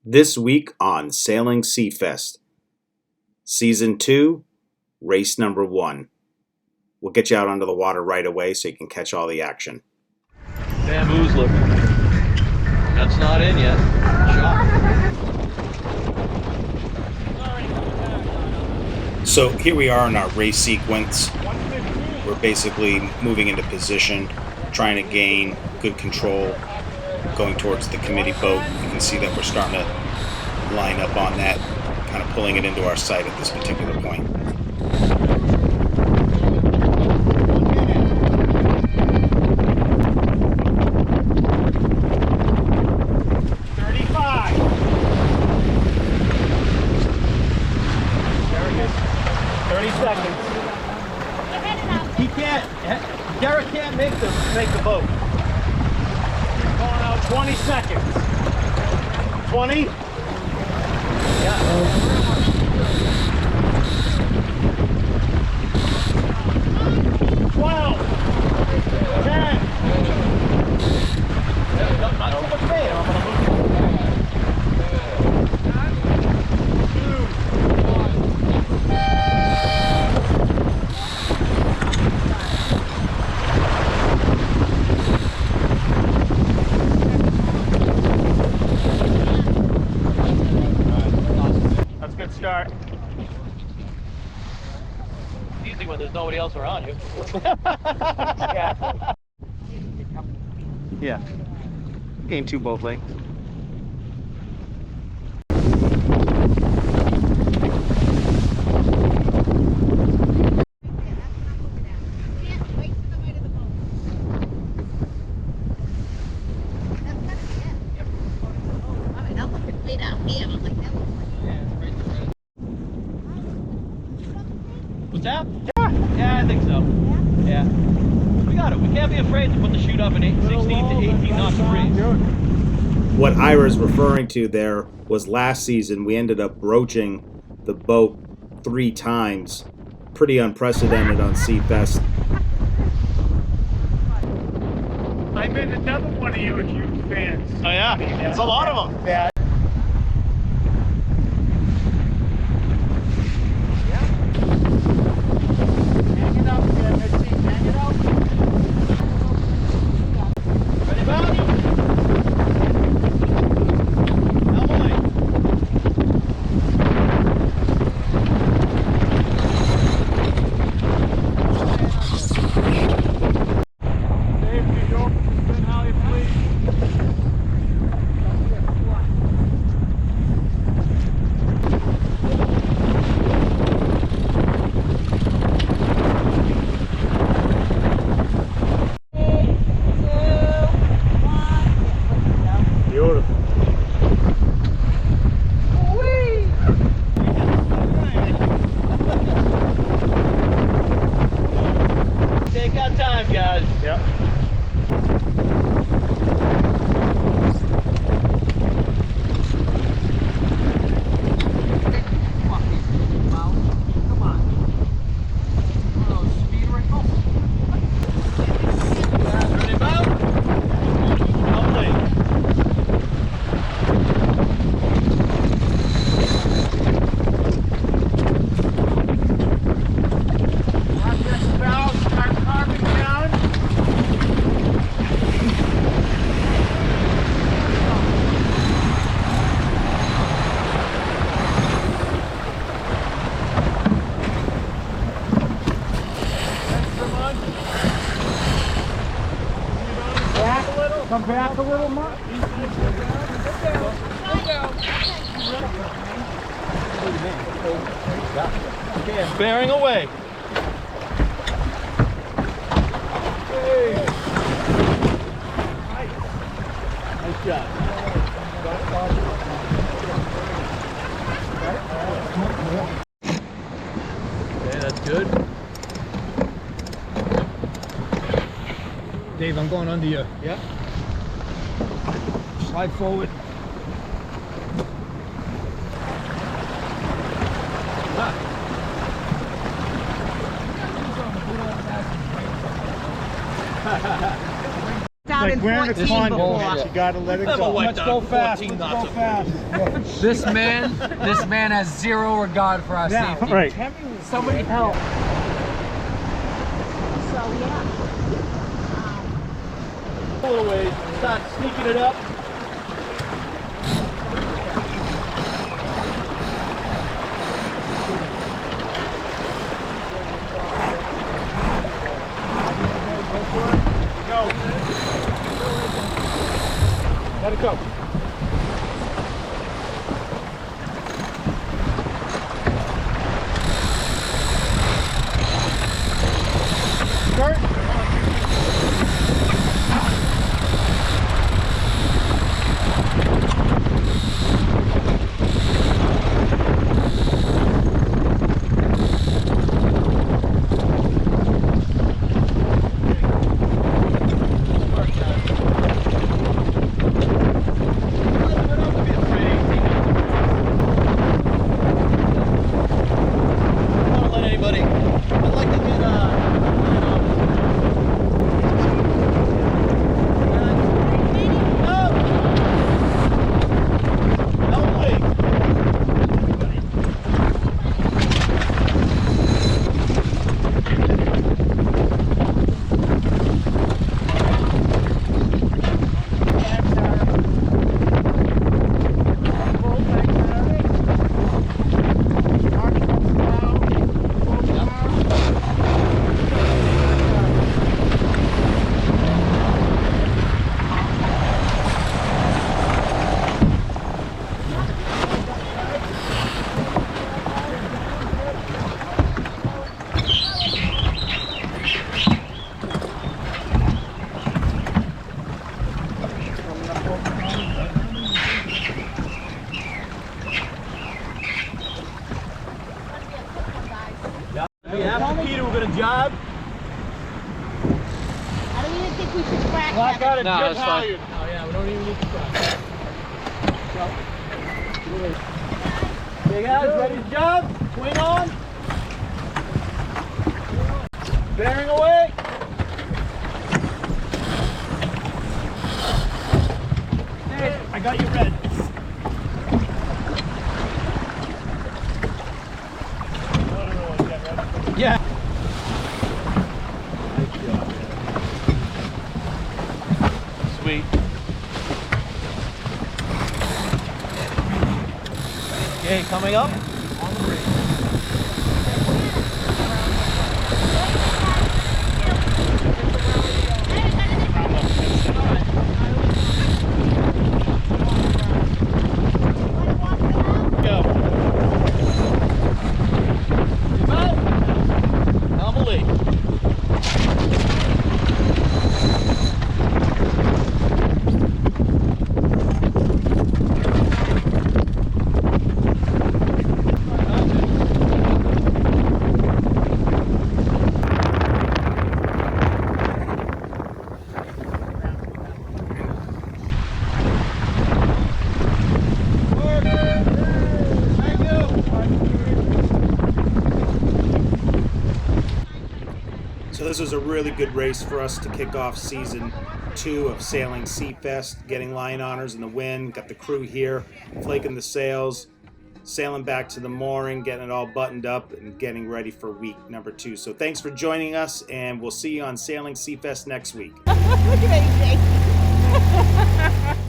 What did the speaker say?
This week on Sailing Seefest, Season 2, Race Number 1. We'll get you out onto the water right away so you can catch all the action. Bamboozler. That's not in yet. Shot. So here we are in our race sequence. We're basically moving into position, trying to gain good control, going towards the committee boat. You can see that we're starting to line up on that, kind of pulling it into our sight at this particular point. Garrett can't make the boat. Going out 20 seconds. 20? Yeah. 12. 10. Not so much pain. I'm gonna move. 2. Start. It's easy when there's nobody else around you. Yeah. Gain 2 boat lengths. What's that? Yeah, I think so. Yeah. We got it. We can't be afraid to put the chute up in 16 to 18 knots of breeze. What Ira's referring to there was last season we ended up broaching the boat 3 times. Pretty unprecedented on Seefest. I met another one of your huge fans. Oh yeah? There's a lot of them. Yeah. Come back a little more. Okay, bearing away. Hey. Nice job. Okay, that's good. Dave, I'm going under you. Yeah. Slide forward. Down in We're in a 14 conflict. before. You gotta let it Never go. went Let's down go fast. 14 Let's go knots. fast. This man has zero regard for our Now, safety. right. Somebody help. So yeah. A little ways. Start sneaking it up. Go. Let it go. Start. After Peter, we're gonna jog. I don't even think we should crack Well, I that. got it. No, Jim that's fine. Halyard. Oh yeah, we don't even need to try. Okay guys, ready to jog? Swing on. Bearing away. Hey, I got you red. Yeah. Sweet. Okay, coming up. On the bridge. Go. About. Amelie. So this was a really good race for us to kick off season 2 of sailing Seefest, getting line honors in the wind, got the crew here, flaking the sails, sailing back to the mooring, getting it all buttoned up, and getting ready for week number 2. So thanks for joining us, and we'll see you on Sailing Seefest next week. Look at me, Jake.